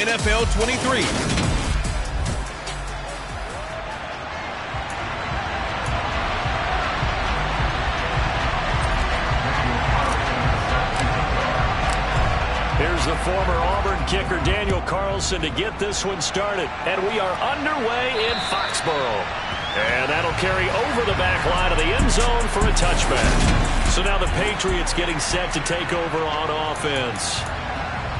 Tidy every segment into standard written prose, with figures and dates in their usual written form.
NFL 23. Here's the former Auburn kicker Daniel Carlson to get this one started. And we are underway in Foxborough. And that'll carry over the back line of the end zone for a touchback. So now the Patriots getting set to take over on offense.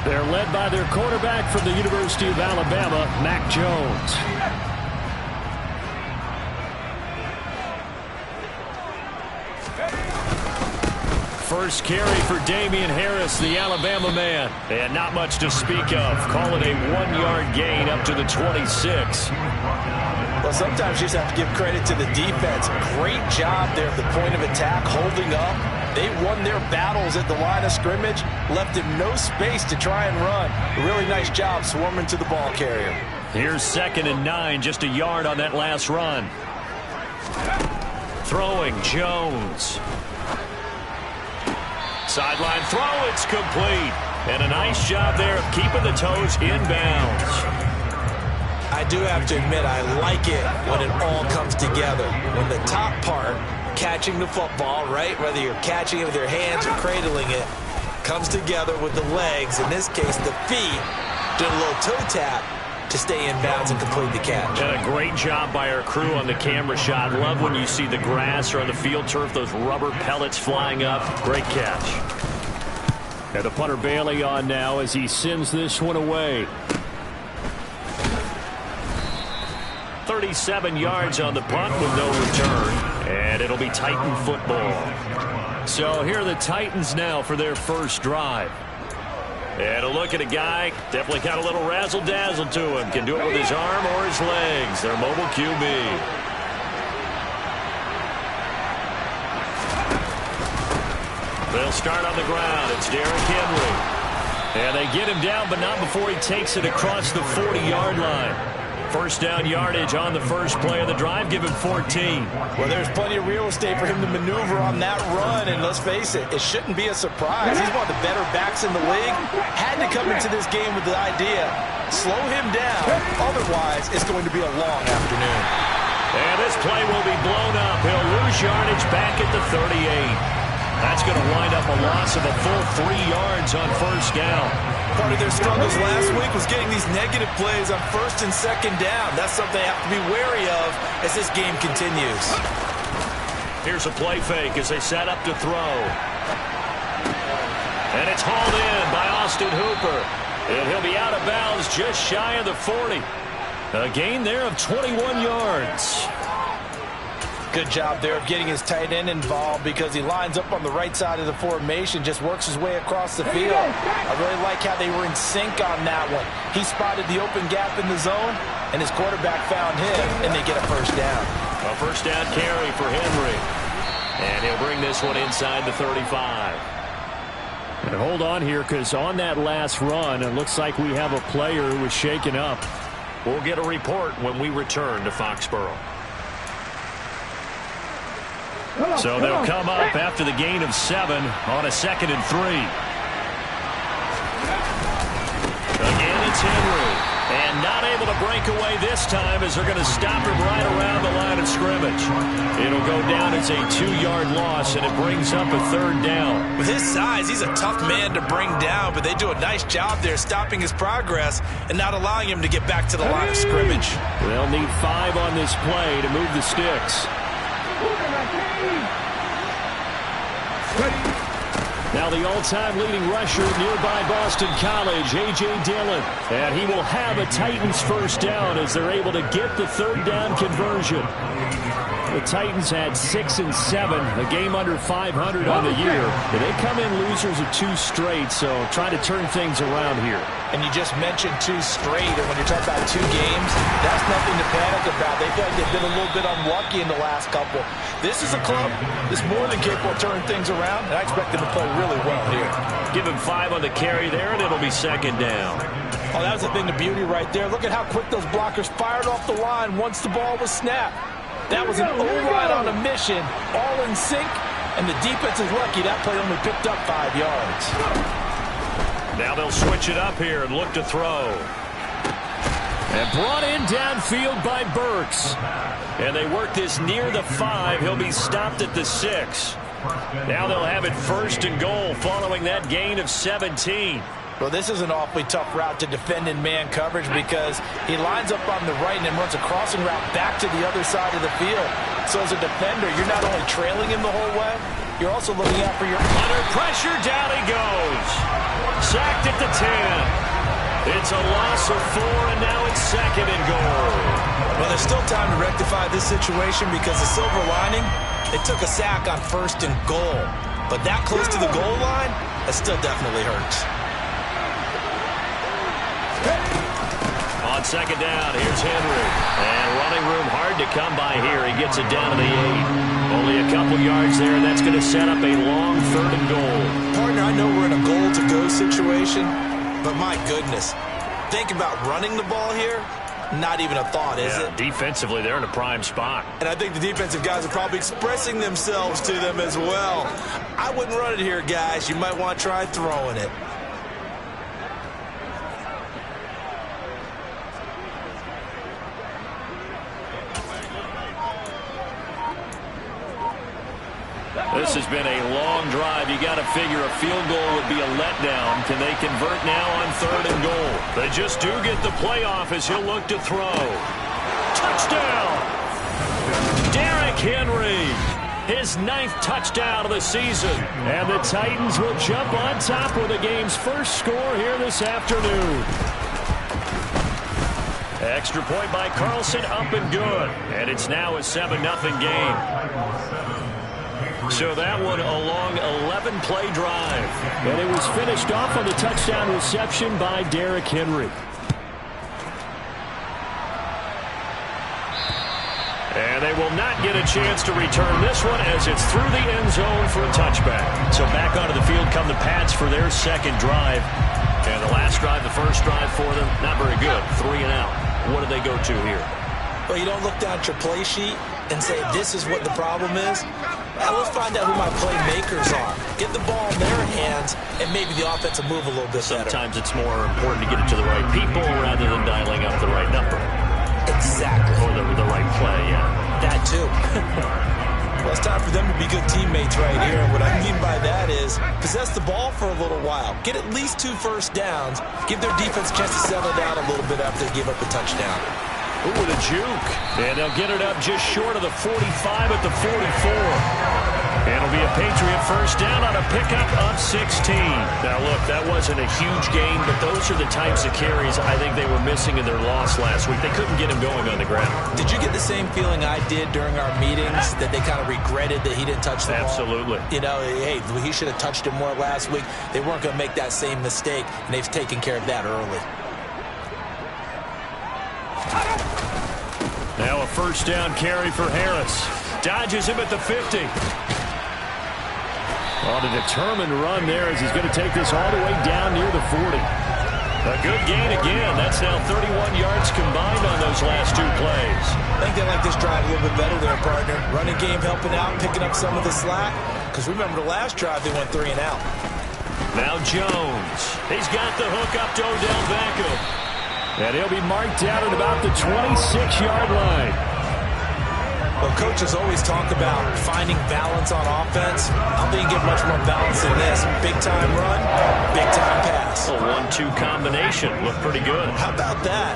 They're led by their quarterback from the University of Alabama, Mac Jones. First carry for Damian Harris, the Alabama man. And not much to speak of. Call it a 1-yard gain up to the 26. Well, sometimes you just have to give credit to the defense. Great job there at the point of attack, holding up. They won their battles at the line of scrimmage, left him no space to try and run. A really nice job swarming to the ball carrier. Here's 2nd and 9, just a yard on that last run. Throwing, Jones. Sideline throw, it's complete. And a nice job there of keeping the toes inbounds. I do have to admit, I like it when it all comes together. When the top part, catching the football, right, whether you're catching it with your hands or cradling it, comes together with the legs, in this case the feet, did a little toe tap to stay in bounds and complete the catch. And a great job by our crew on the camera shot. Love when you see the grass or on the field turf, those rubber pellets flying up. Great catch. And the punter Bailey on now as he sends this one away. 37 yards on the punt with no return. And it'll be Titan football. So here are the Titans now for their first drive. And a look at a guy, definitely got a little razzle-dazzle to him. Can do it with his arm or his legs. Their mobile QB. They'll start on the ground. It's Derrick Henry. And they get him down, but not before he takes it across the 40-yard line. First down yardage on the first play of the drive. Give him 14. Well, there's plenty of real estate for him to maneuver on that run. And let's face it, it shouldn't be a surprise. He's one of the better backs in the league. Had to come into this game with the idea, slow him down. Otherwise, it's going to be a long afternoon. And this play will be blown up. He'll lose yardage back at the 38. That's going to wind up a loss of a full 3 yards on first down. Part of their struggles last week was getting these negative plays on first and second down. That's something they have to be wary of as this game continues. Here's a play fake as they set up to throw. And it's hauled in by Austin Hooper. And he'll be out of bounds just shy of the 40. A gain there of 21 yards. Good job there of getting his tight end involved because he lines up on the right side of the formation, just works his way across the field. I really like how they were in sync on that one. He spotted the open gap in the zone, and his quarterback found him, and they get a first down. A first down carry for Henry. And he'll bring this one inside the 35. And hold on here, because on that last run, it looks like we have a player who was shaken up. We'll get a report when we return to Foxborough. So they'll come up after the gain of 7 on a 2nd and 3. Again, it's Henry. And not able to break away this time as they're going to stop him right around the line of scrimmage. It'll go down as a 2-yard loss, and it brings up a 3rd down. With his size, he's a tough man to bring down, but they do a nice job there stopping his progress and not allowing him to get back to the line of scrimmage. They'll need 5 on this play to move the sticks. Now the all-time leading rusher at nearby Boston College, A.J. Dillon. And he will have a Titans first down as they're able to get the 3rd down conversion. The Titans had 6 and 7, a game under 500 on the year. And they come in losers of 2 straight, so try to turn things around here. And you just mentioned 2 straight, and when you're talking about 2 games, that's nothing to panic about. They feel like they've been a little bit unlucky in the last couple. This is a club that's more than capable of turning things around, and I expect them to play really well here. Give him 5 on the carry there, and it'll be 2nd down. Oh, that was the thing of beauty right there. Look at how quick those blockers fired off the line once the ball was snapped. That was an O-line on a mission, all in sync, and the defense is lucky that play only picked up 5 yards. Now they'll switch it up here and look to throw. And brought in downfield by Burks. And they work this near the 5. He'll be stopped at the 6. Now they'll have it 1st and goal following that gain of 17. Well, this is an awfully tough route to defend in man coverage because he lines up on the right and then runs a crossing route back to the other side of the field. So as a defender, you're not only trailing him the whole way, you're also looking out for your... Under pressure, down he goes. Sacked at the 10. It's a loss of 4, and now it's 2nd and goal. Well, there's still time to rectify this situation because the silver lining, it took a sack on 1st and goal. But that close to the goal line, that still definitely hurts. On 2nd down, here's Henry. And running room hard to come by here. He gets it down to the 8. Only a couple yards there, and that's going to set up a long 3rd and goal. Partner, I know we're in a goal-to-go situation, but my goodness, think about running the ball here. Not even a thought, is it? Defensively, they're in a prime spot. And I think the defensive guys are probably expressing themselves to them as well. I wouldn't run it here, guys. You might want to try throwing it. This has been a long drive. You got to figure a field goal would be a letdown. Can they convert now on 3rd and goal? They just do get the playoff as he'll look to throw. Touchdown! Derrick Henry, his 9th touchdown of the season. And the Titans will jump on top with the game's first score here this afternoon. Extra point by Carlson, up and good. And it's now a 7-0 game. So that one a long 11-play drive. And it was finished off on the touchdown reception by Derrick Henry. And they will not get a chance to return this one as it's through the end zone for a touchback. So back onto the field come the Pats for their 2nd drive. And the last drive, the first drive for them, not very good. 3 and out. What do they go to here? Well, you don't look down at your play sheet and say, this is what the problem is. Now let's find out who my playmakers are. Get the ball in their hands, and maybe the offense will move a little bit better. Sometimes it's more important to get it to the right people rather than dialing up the right number. Exactly. Or the right play, yeah. That too. Well, it's time for them to be good teammates right here. And what I mean by that is possess the ball for a little while. Get at least 2 first downs. Give their defense a chance to settle down a little bit after they give up a touchdown. Ooh, with a juke. And they'll get it up just short of the 45 at the 44. And it'll be a Patriot first down on a pickup of 16. Now, look, that wasn't a huge gain, but those are the types of carries I think they were missing in their loss last week. They couldn't get him going on the ground. Did you get the same feeling I did during our meetings, that they kind of regretted that he didn't touch the ball? Absolutely. You know, hey, he should have touched it more last week. They weren't going to make that same mistake, and they've taken care of that early. Now a first down carry for Harris. Dodges him at the 50. On a determined run there as he's going to take this all the way down near the 40. A good gain again. That's now 31 yards combined on those last 2 plays. I think they like this drive a little bit better there, partner. Running game helping out, picking up some of the slack. Because remember the last drive, they went 3 and out. Now Jones. He's got the hook up to Odell Beckham. And he'll be marked out at about the 26-yard line. Well, coaches always talk about finding balance on offense. I don't think you get much more balance than this. Big-time run, big-time pass. A 1-2 combination. Looked pretty good. How about that?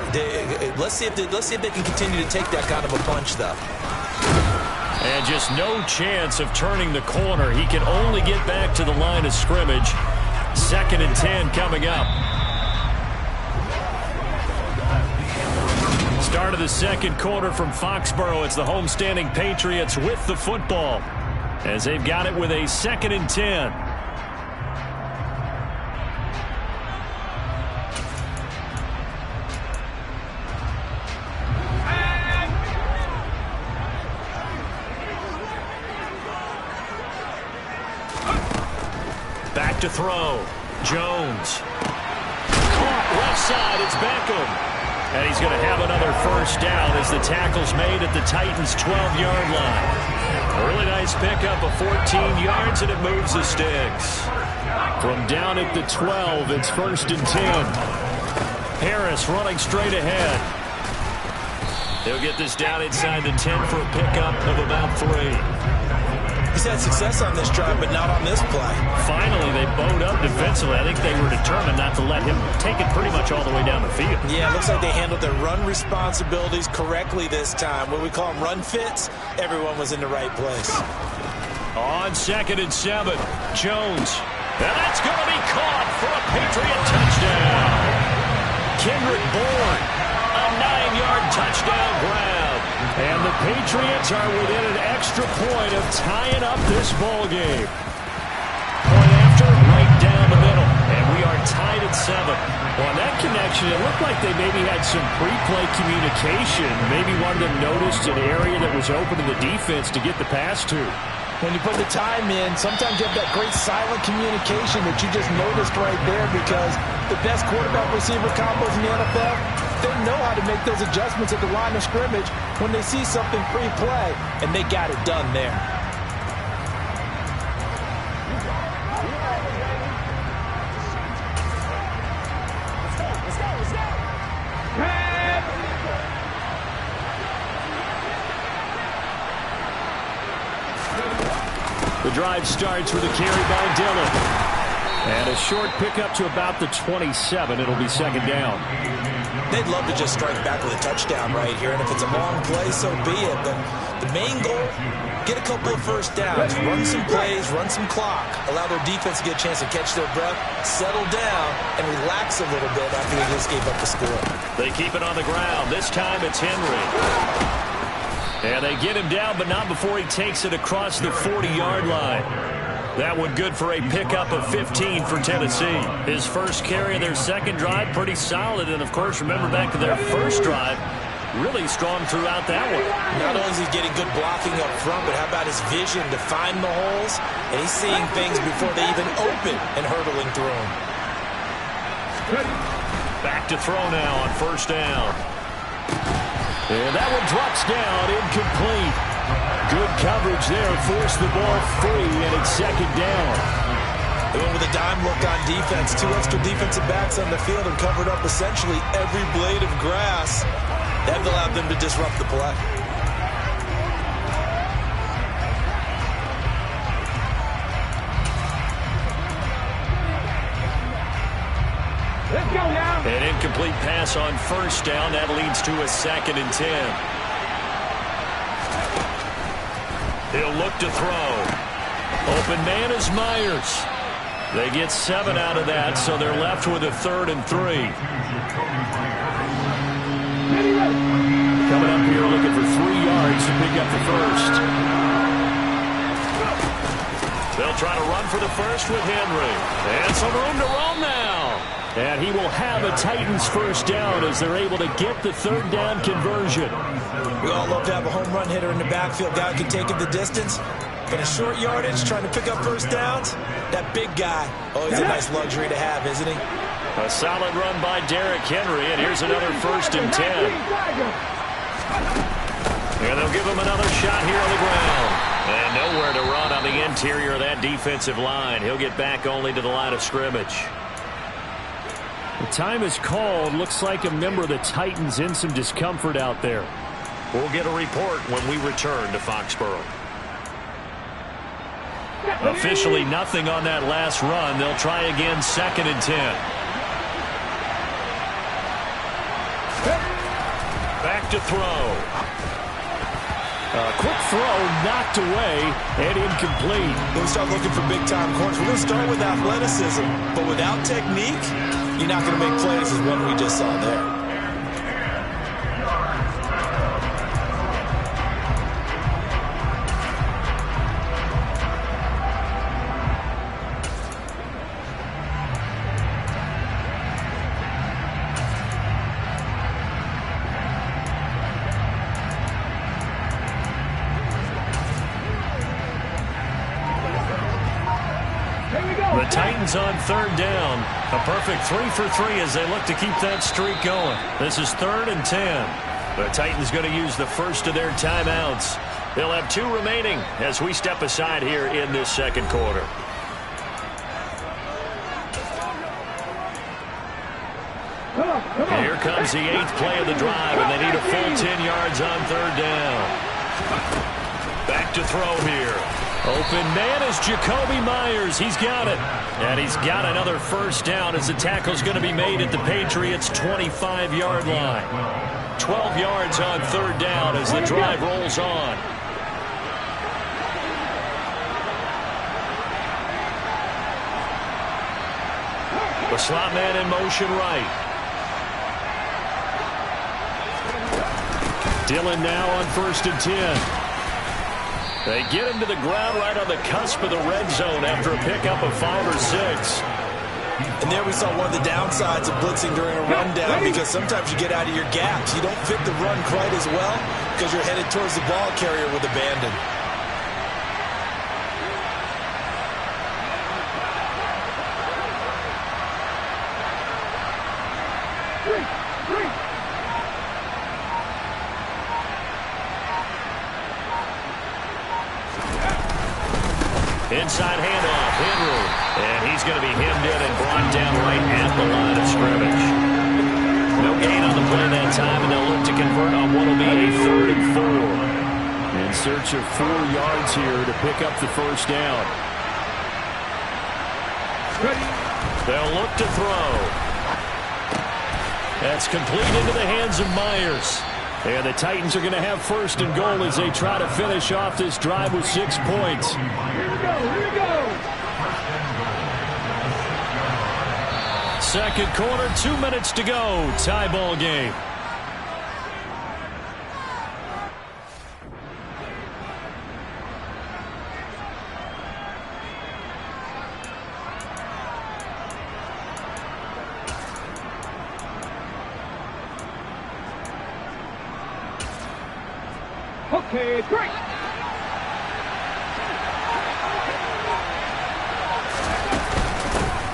Let's see if they can continue to take that kind of a punch, though. And just no chance of turning the corner. He can only get back to the line of scrimmage. 2nd and 10 coming up. Start of the 2nd quarter from Foxborough. It's the homestanding Patriots with the football as they've got it with a 2nd and 10. Back to throw. Jones. Caught left side. It's Beckham. And he's going to have another first down as the tackle's made at the Titans' 12-yard line. A really nice pickup of 14 yards, and it moves the sticks. From down at the 12, it's 1st and 10. Harris running straight ahead. He'll get this down inside the 10 for a pickup of about 3. He's had success on this drive, but not on this play. Finally, they bowed up defensively. I think they were determined not to let him take it pretty much all the way down the field. Yeah, it looks like they handled their run responsibilities correctly this time. What we call them run fits, everyone was in the right place. On 2nd and 7, Jones. And that's going to be caught for a Patriot touchdown. Kendrick Bourne, a 9-yard touchdown grab. And the Patriots are within an extra point of tying up this ball game. Point after, right down the middle. And we are tied at 7. On that connection, it looked like they maybe had some pre-play communication. Maybe one of them noticed an area that was open to the defense to get the pass to. When you put the time in, sometimes you have that great silent communication that you just noticed right there, because the best quarterback-receiver combos in the NFL, they know how to make those adjustments at the line of scrimmage when they see something pre-play, and they got it done there. The drive starts with a carry by Dillon. And a short pickup to about the 27. It'll be 2nd down. They'd love to just strike back with a touchdown right here, and if it's a long play, so be it. But the main goal, get a couple of first downs, run some plays, run some clock, allow their defense to get a chance to catch their breath, settle down, and relax a little bit after they just gave up the score. They keep it on the ground. This time it's Henry. And they get him down, but not before he takes it across the 40-yard line. That one good for a pickup of 15 for Tennessee. His first carry of their second drive, pretty solid. And, of course, remember back to their first drive, really strong throughout that one. Not only is he getting good blocking up front, but how about his vision to find the holes? And he's seeing things before they even open and hurtling through them. Back to throw now on 1st down. And that one drops down, incomplete. Good coverage there, forced the ball free, and it's 2nd down. They went with a dime look on defense. 2 extra defensive backs on the field and covered up essentially every blade of grass. That allowed them to disrupt the play. Let's go now. An incomplete pass on 1st down. That leads to a 2nd and 10. He'll look to throw. Open man is Myers. They get 7 out of that, so they're left with a 3rd and 3. Coming up here looking for 3 yards to pick up the 1st. They'll try to run for the 1st with Henry. And some room to roam now. And he will have a Titans 1st down as they're able to get the 3rd down conversion. We all love to have a home run hitter in the backfield. Guy can take it the distance. But a short yardage, trying to pick up 1st downs, that big guy, always a nice luxury to have, isn't he? A solid run by Derrick Henry, and here's another 1st and 10. And they'll give him another shot here on the ground. And nowhere to run on the interior of that defensive line. He'll get back only to the line of scrimmage. The time is called. Looks like a member of the Titans in some discomfort out there. We'll get a report when we return to Foxborough. Officially nothing on that last run. They'll try again 2nd and 10. Back to throw. A quick throw knocked away and incomplete. When we start looking for big-time corners, we're going to start with athleticism. But without technique, you're not going to make plays as one we just saw there. The Titans on 3rd down. A perfect 3 for 3 as they look to keep that streak going. This is 3rd and 10. The Titans going to use the first of their timeouts. They'll have 2 remaining as we step aside here in this 2nd quarter. Here comes the 8th play of the drive, and they need a full 10 yards on 3rd down. Back to throw here. Open man is Jacoby Myers. He's got it. And he's got another 1st down as the tackle's going to be made at the Patriots' 25-yard line. 12 yards on 3rd down as the drive rolls on. The slot man in motion right. Dillon now on 1st and 10. They get him to the ground right on the cusp of the red zone after a pickup of 5 or 6. And there we saw one of the downsides of blitzing during a rundown, because sometimes you get out of your gaps. You don't fit the run quite as well because you're headed towards the ball carrier with abandon. Inside handoff, Henry. And he's going to be hemmed in and brought down right at the line of scrimmage. No gain on the play that time, and they'll look to convert on what will be a 3rd and 4. In search of 4 yards here to pick up the 1st down. They'll look to throw. That's complete into the hands of Myers. And the Titans are going to have 1st and goal as they try to finish off this drive with 6 points. Here we go. 2nd quarter, 2 minutes to go. Tie ball game. Okay, great.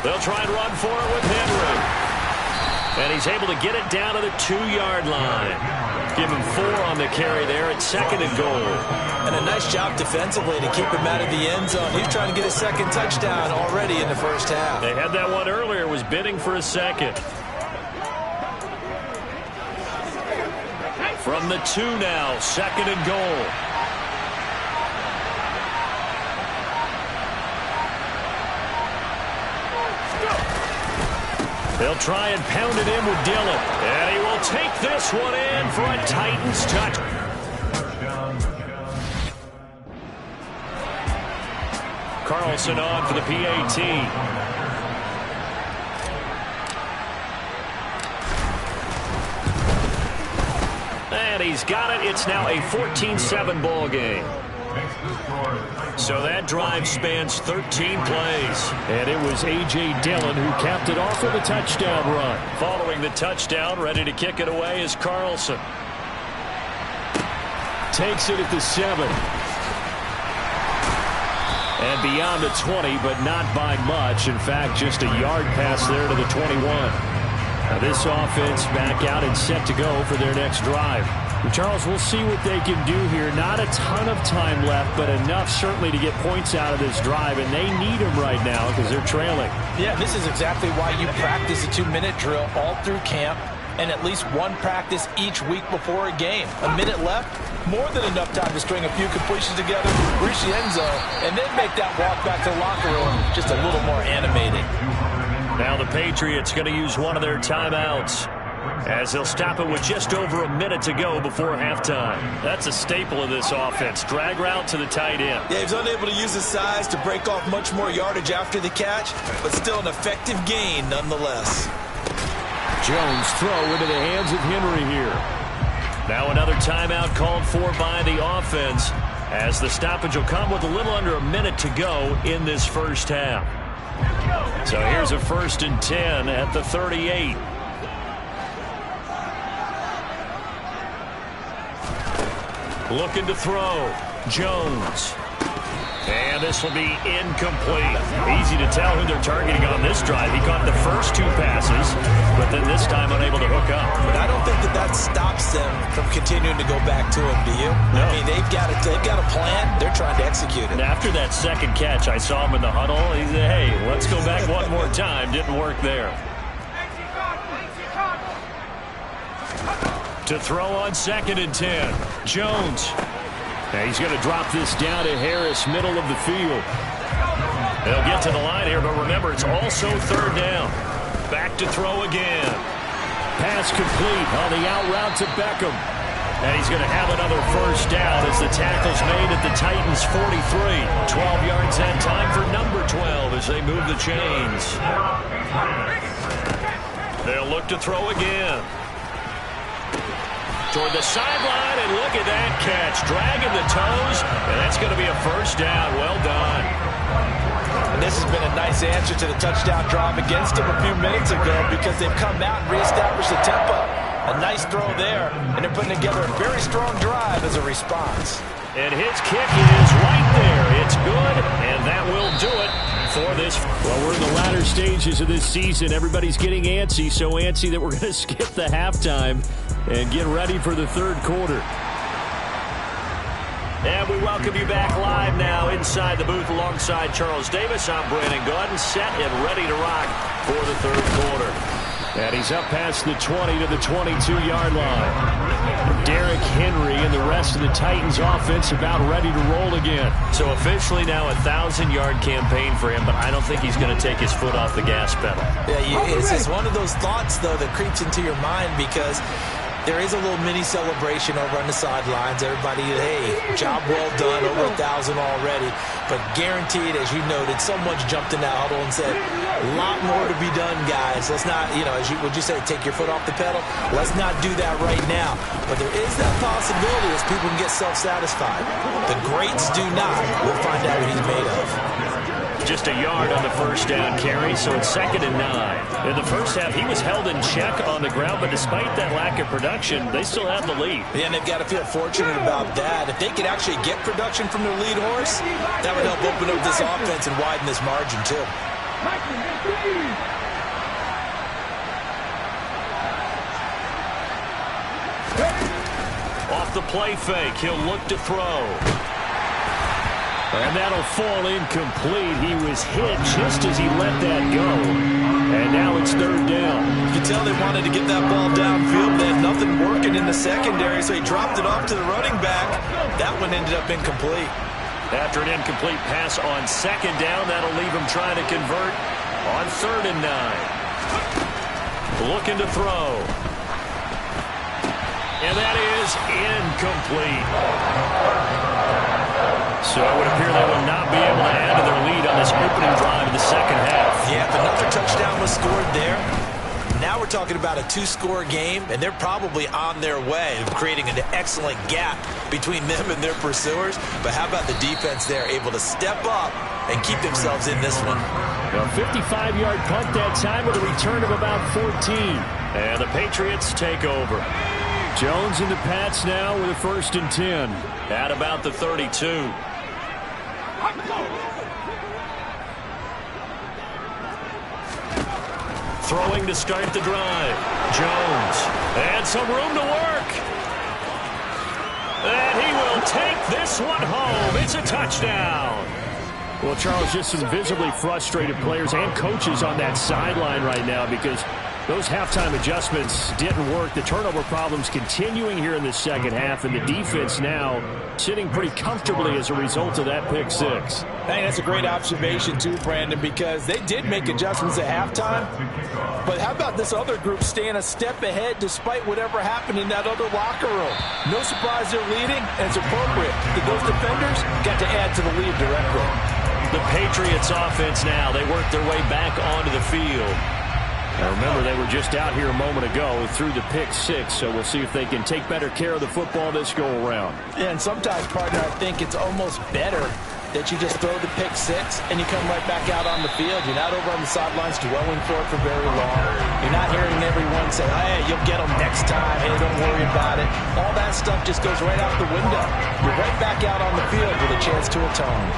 They'll try and run for it with Henry. And he's able to get it down to the 2-yard line. Give him 4 on the carry there at 2nd and goal. And a nice job defensively to keep him out of the end zone. He's trying to get a 2nd touchdown already in the 1st half. They had that one earlier, was bidding for a 2nd. From the 2 now, 2nd and goal. They'll try and pound it in with Dillon. And he will take this one in for a Titans touch. Carlson on for the PAT. And he's got it. It's now a 14-7 ball game. So that drive spans 13 plays. And it was A.J. Dillon who capped it off with a touchdown run. Following the touchdown, ready to kick it away is Carlson. Takes it at the 7. And beyond the 20, but not by much. In fact, just a yard pass there to the 21. Now this offense back out and set to go for their next drive. Charles, we'll see what they can do here. Not a ton of time left, but enough certainly to get points out of this drive, and they need them right now because they're trailing. Yeah, this is exactly why you practice a 2-minute drill all through camp and at least one practice each week before a game. A minute left, more than enough time to string a few completions together, reach the end zone, and then make that walk back to the locker room just a little more animated. Now the Patriots going to use one of their timeouts, as they'll stop it with just over a minute to go before halftime. That's a staple of this offense. Drag route to the tight end. Yeah, he's unable to use his size to break off much more yardage after the catch, but still an effective gain nonetheless. Jones throw into the hands of Henry here. Now another timeout called for by the offense, as the stoppage will come with a little under a minute to go in this 1st half. So here's a 1st and 10 at the 38. Looking to throw. Jones. And this will be incomplete. Easy to tell who they're targeting on this drive. He caught the first 2 passes, but then this time unable to hook up. But I don't think that stops them from continuing to go back to him, do you? No. I mean, they've got a plan. They're trying to execute it. And after that 2nd catch, I saw him in the huddle. He said, hey, let's go back one more time. Didn't work there. To throw on 2nd and 10. Jones. And he's going to drop this down to Harris, middle of the field. They'll get to the line here, but remember, it's also 3rd down. Back to throw again. Pass complete on the out route to Beckham. And he's going to have another 1st down as the tackle's made at the Titans 43. 12 yards and time for number 12 as they move the chains. They'll look to throw again. Toward the sideline, and look at that catch. Dragging the toes, and that's going to be a 1st down. Well done. And this has been a nice answer to the touchdown drive against them a few minutes ago because they've come out and reestablished the tempo. A nice throw there, and they're putting together a very strong drive as a response. And his kick is right there. It's good, and that will do it for this. Well, we're in the latter stages of this season. Everybody's getting antsy, so antsy that we're going to skip the halftime and get ready for the 3rd quarter. And we welcome you back live now inside the booth alongside Charles Davis. I'm Brandon Gaudin, set and ready to rock for the 3rd quarter. And he's up past the 20 to the 22-yard line. Derrick Henry and the rest of the Titans offense about ready to roll again. So officially now a 1,000-yard campaign for him, but I don't think he's going to take his foot off the gas pedal. Yeah, it's just one of those thoughts, though, that creeps into your mind because there is a little mini celebration over on the sidelines. Everybody, hey, job well done, over 1,000 already. But guaranteed, as you noted, someone's jumped in that huddle and said, a lot more to be done, guys. Let's not, would you say, take your foot off the pedal? Let's not do that right now. But there is that possibility as people can get self-satisfied. The greats do not. We'll find out what he's made of. Just a yard on the 1st down carry, so it's 2nd and 9. In the first half, he was held in check on the ground, but despite that lack of production, they still have the lead. Yeah, and they've got to feel fortunate about that. If they could actually get production from their lead horse, that would help open up this offense and widen this margin, too. Off the play fake, he'll look to throw. And that'll fall incomplete. He was hit just as he let that go. And now it's 3rd down. You can tell they wanted to get that ball downfield. They had nothing working in the secondary, so he dropped it off to the running back. That one ended up incomplete. After an incomplete pass on 2nd down, that'll leave him trying to convert on 3rd and 9. Looking to throw. And that is incomplete. So it would appear they will not be able to add to their lead on this opening drive of the 2nd half. Yeah, if another touchdown was scored there, now we're talking about a 2-score game, and they're probably on their way of creating an excellent gap between them and their pursuers. But how about the defense there, able to step up and keep themselves in this one? A 55-yard punt that time with a return of about 14. And the Patriots take over. Jones and the Pats now with a 1st and 10 at about the 32. Throwing to start the drive. Jones. And some room to work. And he will take this one home. It's a touchdown. Well, Charles, just some visibly frustrated players and coaches on that sideline right now because those halftime adjustments didn't work. The turnover problems continuing here in the 2nd half, and the defense now sitting pretty comfortably as a result of that pick 6. Hey, that's a great observation too, Brandon, because they did make adjustments at halftime. But how about this other group staying a step ahead despite whatever happened in that other locker room? No surprise they're leading, and it's appropriate that those defenders got to add to the lead directly. The Patriots offense now, they work their way back onto the field. Now remember, they were just out here a moment ago through the pick 6, so we'll see if they can take better care of the football this go-around. Yeah, and sometimes, partner, I think it's almost better that you just throw the pick 6 and you come right back out on the field. You're not over on the sidelines dwelling for it for very long. You're not hearing everyone say, hey, you'll get them next time. Hey, don't worry about it. All that stuff just goes right out the window. You're right back out on the field with a chance to atone.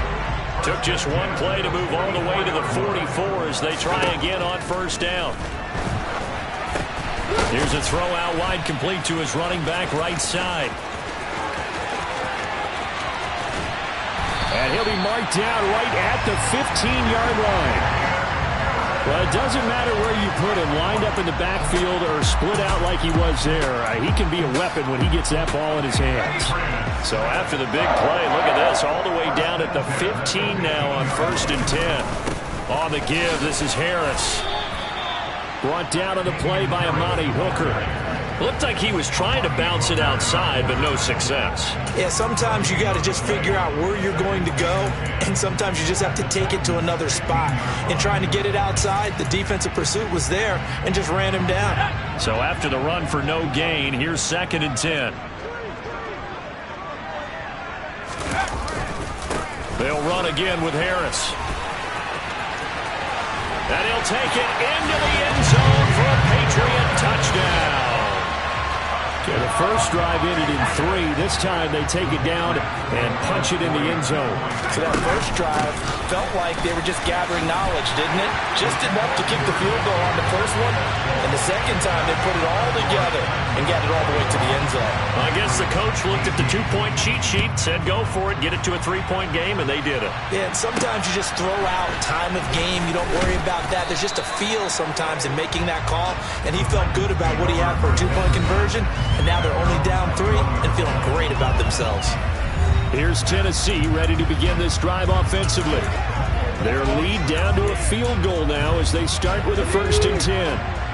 Took just one play to move all the way to the 44 as they try again on 1st down. Here's a throw out wide, complete to his running back right side. And he'll be marked down right at the 15-yard line. Well, it doesn't matter where you put him, lined up in the backfield or split out like he was there. He can be a weapon when he gets that ball in his hands. So after the big play, look at this, all the way down at the 15 now on 1st and 10. On the give, this is Harris. Brought down on the play by Amani Hooker. Looked like he was trying to bounce it outside, but no success. Yeah, sometimes you got to just figure out where you're going to go, and sometimes you just have to take it to another spot. In trying to get it outside, the defensive pursuit was there and just ran him down. So after the run for no gain, here's 2nd and 10. They'll run again with Harris. And he'll take it into the end zone for a Patriot touchdown. Okay, the first drive ended in 3. This time they take it down and punch it in the end zone. So that first drive felt like they were just gathering knowledge, didn't it? Just enough to kick the field goal on the first one. And the second time they put it all together and got it all the way to the end zone. I guess the coach looked at the 2-point cheat sheet, said go for it, get it to a 3-point game, and they did it. Yeah, and sometimes you just throw out time of game. You don't worry about that. There's just a feel sometimes in making that call, and he felt good about what he had for a 2-point conversion, and now they're only down 3 and feeling great about themselves. Here's Tennessee ready to begin this drive offensively. Their lead down to a field goal now as they start with a 1st and 10.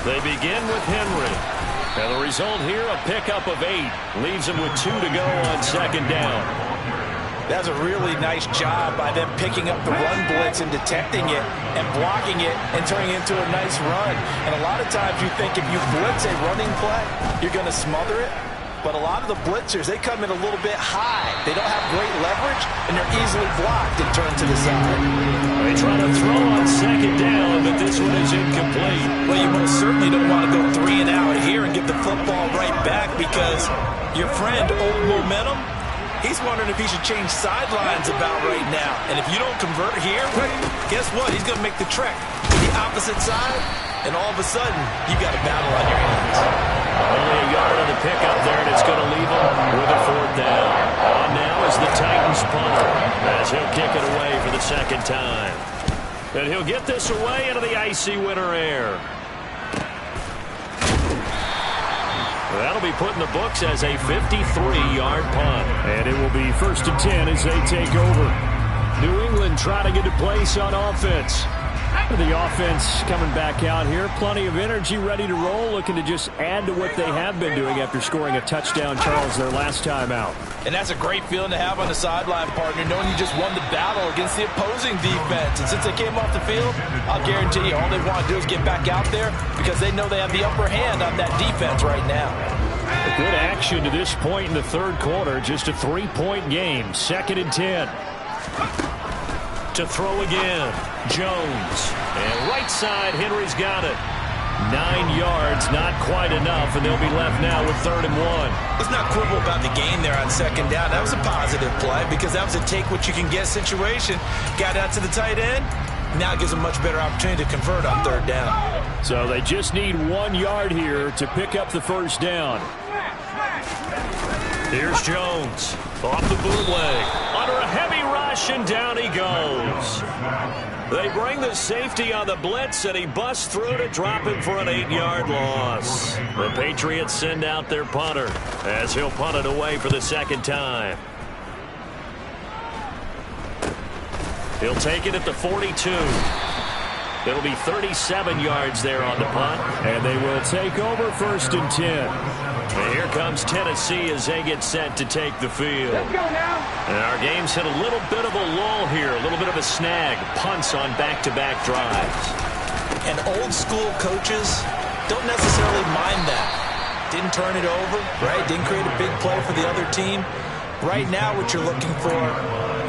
They begin with Henry. And the result here, a pickup of 8. Leaves them with 2 to go on 2nd down. That's a really nice job by them picking up the run blitz and detecting it and blocking it and turning it into a nice run. And a lot of times you think if you blitz a running play, you're going to smother it. But a lot of the blitzers, they come in a little bit high. They don't have great leverage, and they're easily blocked and turned to the side. They try to throw on 2nd down, but this one is incomplete. Well, you most certainly don't want to go 3 and out here and give the football right back because your friend, Old Momentum, he's wondering if he should change sidelines about right now. And if you don't convert here, guess what? He's going to make the trek to the opposite side, and all of a sudden, you got a battle on your hands. Only a yard on the pickup there, and it's going to leave him with a 4th down. On now is the Titans punter as he'll kick it away for the 2nd time. And he'll get this away into the icy winter air. That'll be put in the books as a 53-yard punt. And it will be 1st and 10 as they take over. New England trying to get a place on offense. The offense coming back out here. Plenty of energy, ready to roll, looking to just add to what they have been doing after scoring a touchdown, Charles, their last time out. And that's a great feeling to have on the sideline, partner, knowing you just won the battle against the opposing defense. And since they came off the field, I'll guarantee you all they want to do is get back out there because they know they have the upper hand on that defense right now. A good action to this point in the 3rd quarter. Just a 3-point game. 2nd and 10. To throw again, Jones. And right side, Henry's got it. 9 yards, not quite enough, and they'll be left now with 3rd and 1. Let's not quibble about the gain there on 2nd down. That was a positive play because that was a take-what-you-can-get situation. Got out to the tight end. Now it gives them a much better opportunity to convert on 3rd down. So they just need 1 yard here to pick up the 1st down. Here's Jones. Off the bootleg. Under a heavy rush, and down he goes. They bring the safety on the blitz, and he busts through to drop him for an 8-yard loss. The Patriots send out their punter as he'll punt it away for the 2nd time. He'll take it at the 42. It'll be 37 yards there on the punt, and they will take over 1st and 10. And here comes Tennessee as they get set to take the field. Let's go now. And our game's hit a little bit of a lull here, a little bit of a snag. Punts on back-to-back drives. And old-school coaches don't necessarily mind that. Didn't turn it over, right? Didn't create a big play for the other team. Right now what you're looking for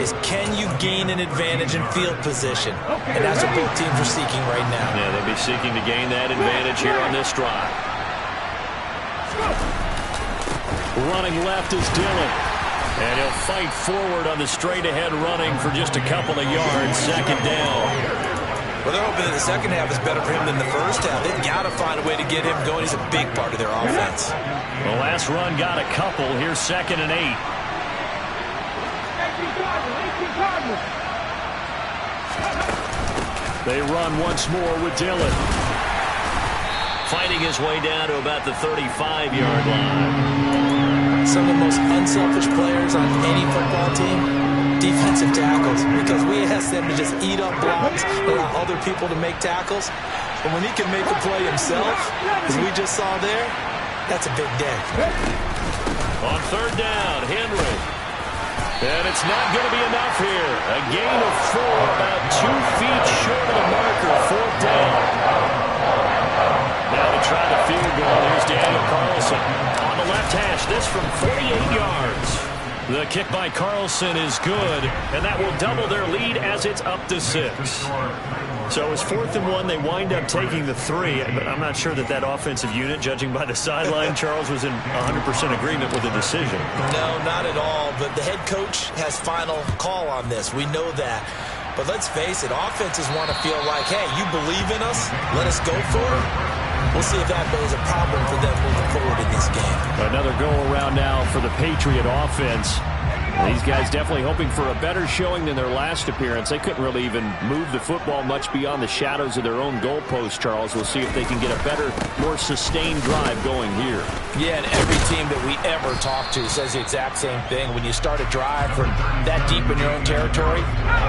is can you gain an advantage in field position? And that's what both teams are seeking right now. Yeah, they'll be seeking to gain that advantage here on this drive. Running left is Dillon. And he'll fight forward on the straight-ahead running for just a couple of yards. 2nd down. Well, they're hoping that the second half is better for him than the first half. They've got to find a way to get him going. He's a big part of their offense. The last run got a couple. Here's 2nd and 8. They run once more with Dillon. Fighting his way down to about the 35-yard line. Some of the most unselfish players on any football team, defensive tackles, because we ask them to just eat up blocks, allow other people to make tackles. But when he can make a play himself, as we just saw there, that's a big day. On third down, Henry. And it's not going to be enough here. A gain of 4, about 2 feet short of the marker, fourth down. Now to try the field goal, here's Daniel Carlson. On the left hash, this from 48 yards. The kick by Carlson is good, and that will double their lead as it's up to 6. So it's 4th and 1. They wind up taking the 3. But I'm not sure that offensive unit, judging by the sideline, Charles, was in 100% agreement with the decision. No, not at all. But the head coach has final call on this. We know that. But let's face it, offenses want to feel like, hey, you believe in us, let us go for it. We'll see if that is a problem for them moving forward in this game. Another go-around now for the Patriot offense. These guys definitely hoping for a better showing than their last appearance. They couldn't really even move the football much beyond the shadows of their own goalpost, Charles. We'll see if they can get a better, more sustained drive going here. Yeah, and every team that we ever talk to says the exact same thing. When you start a drive from that deep in your own territory,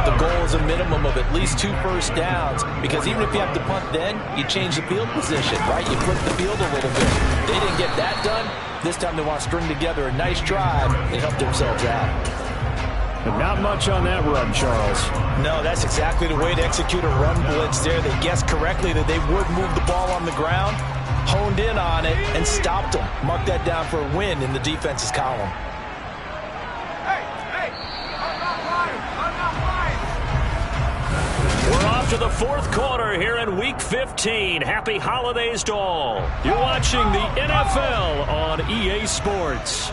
the goal is a minimum of at least 2 first downs. Because even if you have to punt then, you change the field position, right? You flip the field a little bit. They didn't get that done. This time they want to string together a nice drive and help themselves out. But not much on that run, Charles. No, that's exactly the way to execute a run blitz there. They guessed correctly that they would move the ball on the ground, honed in on it, and stopped them. Mark that down for a win in the defense's column. We're off to the 4th quarter here in Week 15. Happy holidays to all. You're watching the NFL on EA Sports.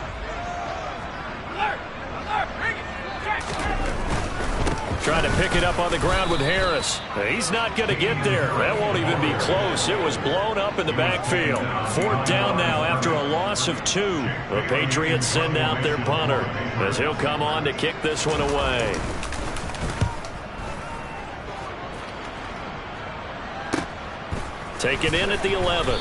Trying to pick it up on the ground with Harris. He's not going to get there. That won't even be close. It was blown up in the backfield. 4th down now after a loss of 2. The Patriots send out their punter as he'll come on to kick this one away. Taken in at the 11.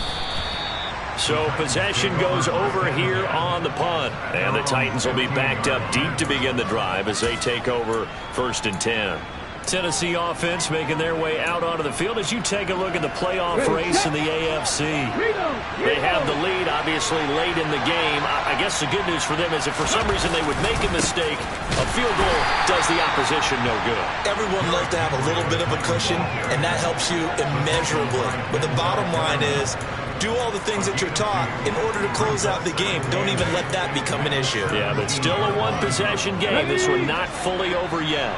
So possession goes over here on the punt. And the Titans will be backed up deep to begin the drive as they take over 1st and 10. Tennessee offense making their way out onto the field as you take a look at the playoff race in the AFC. They have the lead, obviously, late in the game. I guess the good news for them is if for some reason they would make a mistake, a field goal does the opposition no good. Everyone loves to have a little bit of a cushion, and that helps you immeasurably. But the bottom line is, do all the things that you're taught in order to close out the game. Don't even let that become an issue. Yeah, but still a one-possession game. This one not fully over yet.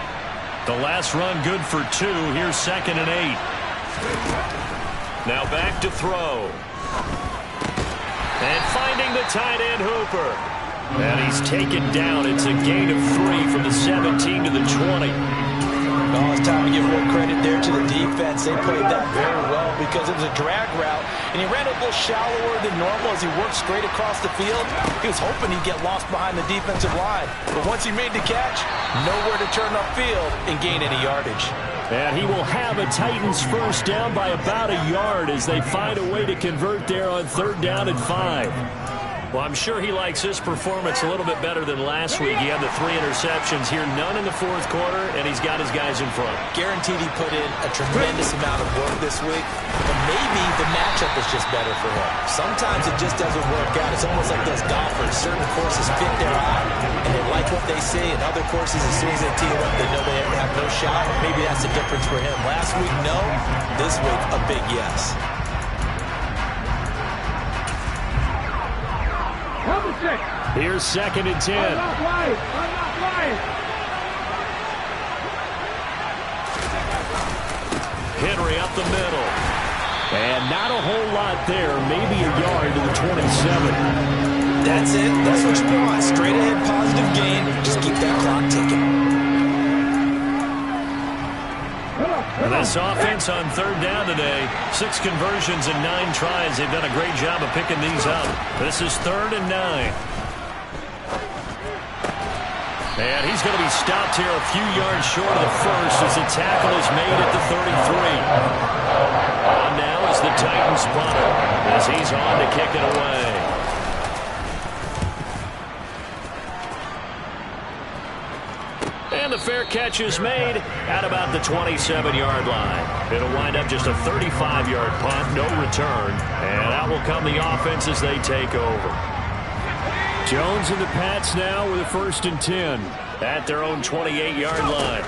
The last run good for 2. Here's 2nd and 8. Now back to throw. And finding the tight end Hooper. And he's taken down. It's a gain of 3 from the 17 to the 20. Oh, it's time to give real credit there to the defense. They played that very well because it was a drag route, and he ran a little shallower than normal as he worked straight across the field. He was hoping he'd get lost behind the defensive line. But once he made the catch, nowhere to turn upfield and gain any yardage. And he will have a Titans first down by about a yard as they find a way to convert there on 3rd down and 5. Well, I'm sure he likes his performance a little bit better than last week. He had the 3 interceptions here, none in the 4th quarter, and he's got his guys in front. Guaranteed he put in a tremendous amount of work this week, but maybe the matchup is just better for him. Sometimes it just doesn't work out. It's almost like those golfers. Certain courses fit their eye, and they like what they see, and other courses, as soon as they tee it up, they know they have no shot. Maybe that's the difference for him. Last week, no. This week, a big yes. Here's 2nd and 10. Henry up the middle. And not a whole lot there. Maybe a yard to the 27. That's it. That's what you want. Straight ahead positive gain. Just keep that clock ticking. And this offense on 3rd down today, 6 conversions and 9 tries. They've done a great job of picking these up. This is 3rd and 9. And he's going to be stopped here a few yards short of the first as the tackle is made at the 33. On now is the Titans punter as he's on to kick it away. And the fair catch is made at about the 27-yard line. It'll wind up just a 35-yard punt, no return. And out will come the offense as they take over. Jones and the Pats now with a 1st and 10 at their own 28-yard line.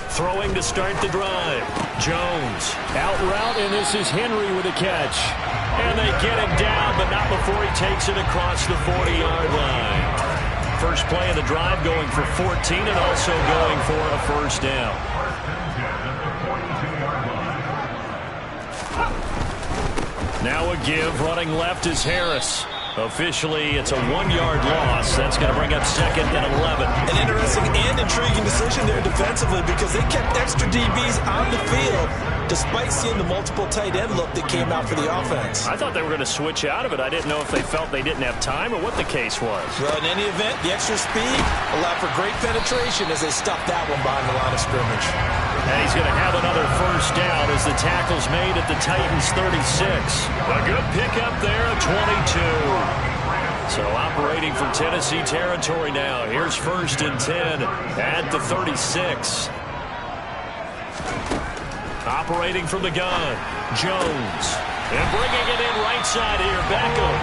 Throwing to start the drive. Jones out route, and this is Henry with a catch. And they get him down, but not before he takes it across the 40-yard line. First play of the drive going for 14 and also going for a 1st down. Now a give, running left is Harris. Officially, it's a 1-yard loss. That's going to bring up 2nd and 11. An interesting and intriguing decision there defensively because they kept extra DBs on the field despite seeing the multiple tight end look that came out for the offense. I thought they were going to switch out of it. I didn't know if they felt they didn't have time or what the case was. Well, in any event, the extra speed allowed for great penetration as they stuffed that one behind the line of scrimmage. And he's going to have another 1st down as the tackle's made at the Titans 36. A good pickup there, a 22. So operating for Tennessee territory now. Here's 1st and 10 at the 36. Operating from the gun, Jones. And bringing it in right side here, Beckham.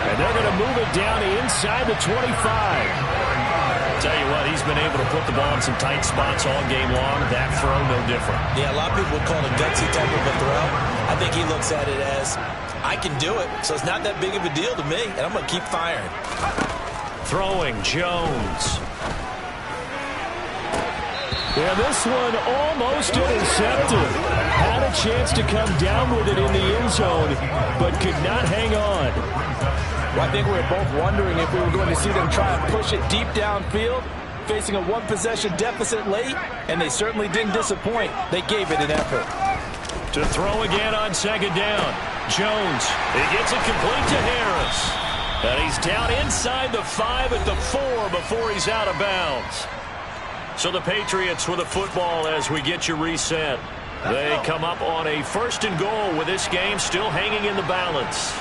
And they're going to move it down inside the 25. Tell you what, he's been able to put the ball in some tight spots all game long. That throw, no different. Yeah, a lot of people would call it a gutsy type of a throw. I think he looks at it as, I can do it, so it's not that big of a deal to me, and I'm going to keep firing. Throwing, Jones. Yeah, this one almost intercepted. Had a chance to come down with it in the end zone, but could not hang on. Well, I think we were both wondering if we were going to see them try and push it deep downfield, facing a 1-possession deficit late, and they certainly didn't disappoint. They gave it an effort. To throw again on 2nd down. Jones, he gets it complete to Harris. And he's down inside the 5 at the 4 before he's out of bounds. So the Patriots with a football as we get you reset. They come up on a 1st and goal with this game still hanging in the balance.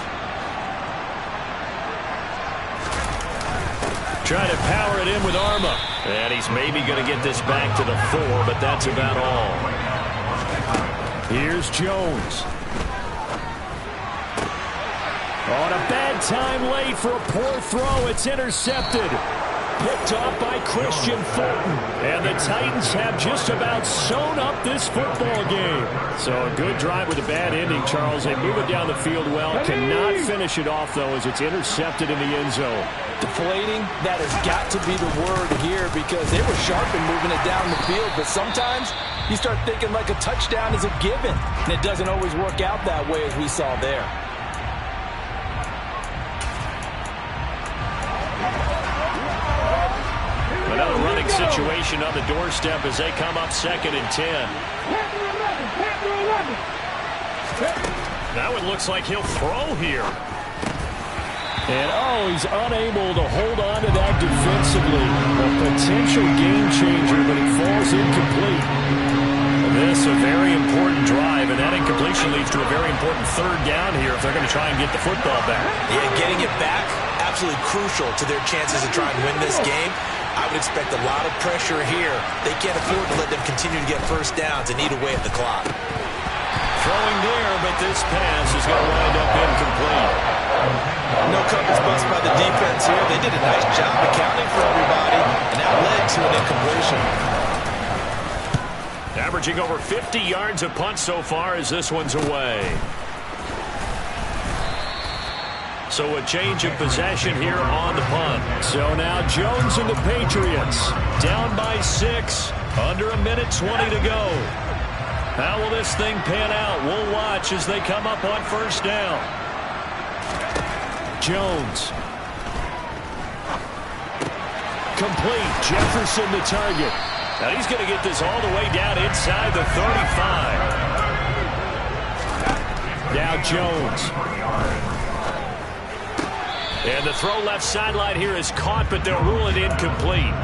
Trying to power it in with Arma. And he's maybe going to get this back to the 4, but that's about all. Here's Jones. On a bad time late for a poor throw. It's intercepted. Picked off by Christian Fulton. And the Titans have just about sewn up this football game. So a good drive with a bad ending, Charles. They move it down the field well. Cannot finish it off, though, as it's intercepted in the end zone. Deflating, that has got to be the word here because they were sharp in moving it down the field. But sometimes you start thinking like a touchdown is a given. And it doesn't always work out that way as we saw there. Another running situation on the doorstep as they come up 2nd and 10. Now it looks like he'll throw here. And, he's unable to hold on to that defensively. A potential game changer, but it falls incomplete. This a very important drive, and that incompletion leads to a very important 3rd down here if they're going to try and get the football back. Yeah, getting it back, absolutely crucial to their chances to try and win this game. I would expect a lot of pressure here. They can't afford to let them continue to get 1st downs and eat away at the clock. Throwing there, but this pass is going to wind up incomplete. No coverage bust by the defense here. They did a nice job accounting for everybody, and that led to an incompletion. Averaging over 50 yards a punt so far as this one's away. So a change of possession here on the punt. So now Jones and the Patriots down by 6. Under a minute 20 to go. How will this thing pan out? We'll watch as they come up on 1st down. Jones. Complete. Jefferson the target. Now he's going to get this all the way down inside the 35. Now Jones. And the throw left sideline here is caught, but they'll rule it incomplete.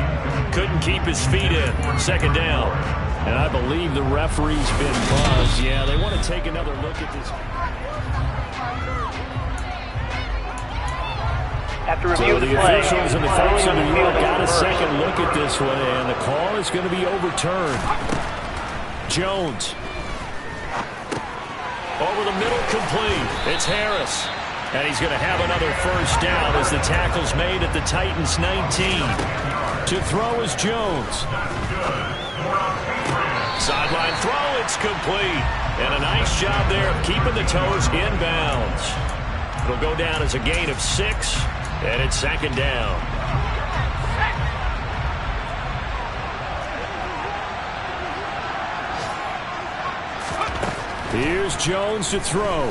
Couldn't keep his feet in. Second down. And I believe the referee's been buzzed. Yeah, they want to take another look at this. After review So the officials and the folks in New York got a second look at this one, and the call is going to be overturned. Jones. Over the middle, complete. It's Harris. And he's going to have another first down as the tackle's made at the Titans 19. To throw is Jones. Sideline throw, it's complete. And a nice job there of keeping the toes inbounds. It'll go down as a gain of 6, and it's second down. Here's Jones to throw.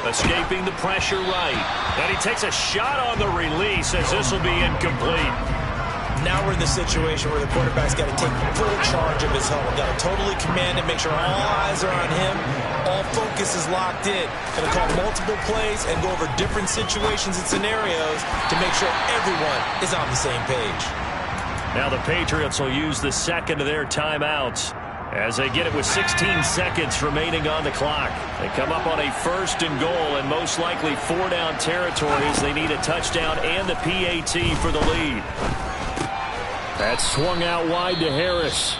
Escaping the pressure right. And he takes a shot on the release as this will be incomplete. Now we're in the situation where the quarterback's got to take full charge of his helmet. Got to totally command it, make sure all eyes are on him. All focus is locked in. Going to call multiple plays and go over different situations and scenarios to make sure everyone is on the same page. Now the Patriots will use the second of their timeouts as they get it with 16 seconds remaining on the clock. They come up on a 1st and goal and most likely 4-down territory as they need a touchdown and the PAT for the lead. That's swung out wide to Harris.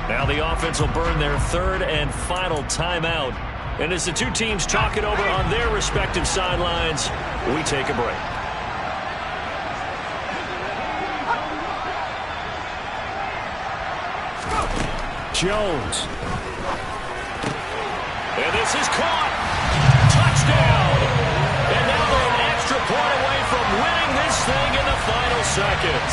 Now the offense will burn their 3rd and final timeout. And as the two teams talk it over on their respective sidelines, we take a break. Jones. And this is caught. Touchdown. And now they're an extra point away from winning this thing in the final seconds.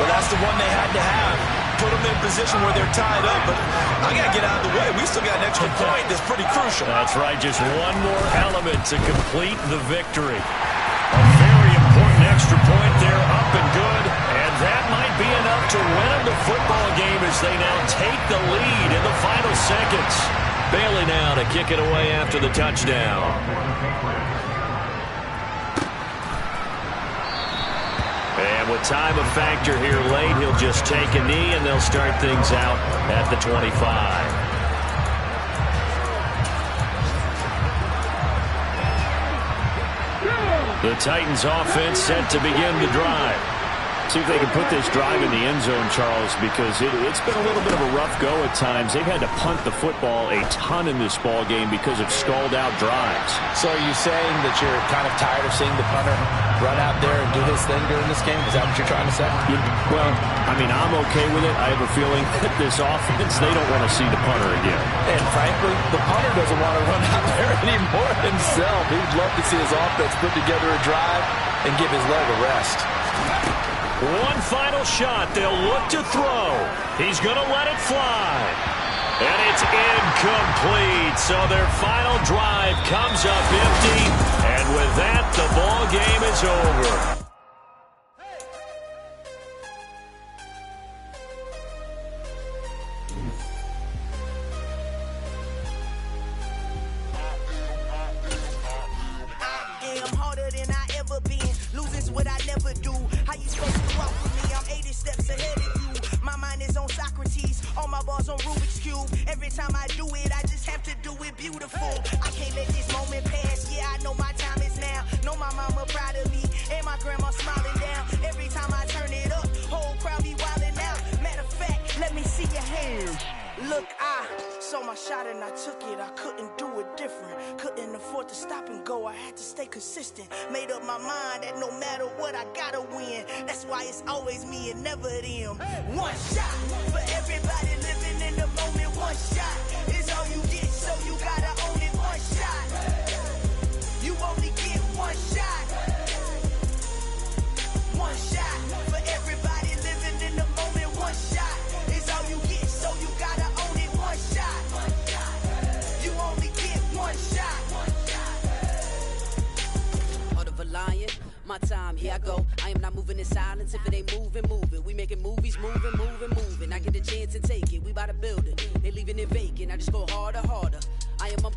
Well, that's the one they had to have. Put them in a position where they're tied up, but I got to get out of the way. We still got an extra point that's pretty crucial. That's right. Just one more element to complete the victory. A very important extra point there, up and good. And that might be enough to win them the football game as they now take the lead in the final seconds. Bailey now to kick it away after the touchdown. And with time a factor here late, he'll just take a knee and they'll start things out at the 25. The Titans offense set to begin the drive. See if they can put this drive in the end zone, Charles, because it's been a little bit of a rough go at times. They've had to punt the football a ton in this ball game because of stalled-out drives. So are you saying that you're kind of tired of seeing the punter run out there and do his thing during this game? Is that what you're trying to say? Well, I mean, I'm okay with it. I have a feeling that this offense, they don't want to see the punter again. And frankly, the punter doesn't want to run out there anymore himself. He'd love to see his offense put together a drive and give his leg a rest. One final shot. They'll look to throw. He's going to let it fly. And it's incomplete. So their final drive comes up empty. And with that, the ball game is over. Every time I do it, I just have to do it beautiful. I can't let this moment pass. Yeah, I know my time is now. Know my mama proud of me, and my grandma smiling down. Every time I turn it up, whole crowd be wilding out. Matter of fact, let me see your hands. Look, I saw my shot and I took it. I couldn't do it different. Couldn't afford to stop and go. I had to stay consistent. Made up my mind that no matter what, I gotta win. That's why it's always me and never them. One shot for everybody living in the moment. One shot is all you get, so you gotta own it. One shot. You only get one shot. One shot for everybody living in the moment. One shot is all you get, so you gotta own it. One shot. You only get one shot. Heart of a lion, my time, here I go. I am not moving in silence. If it ain't moving, moving. We making movies, moving, moving, moving. I get a chance and take it. We bout to build it. They leaving it vacant. I just go harder, harder. I am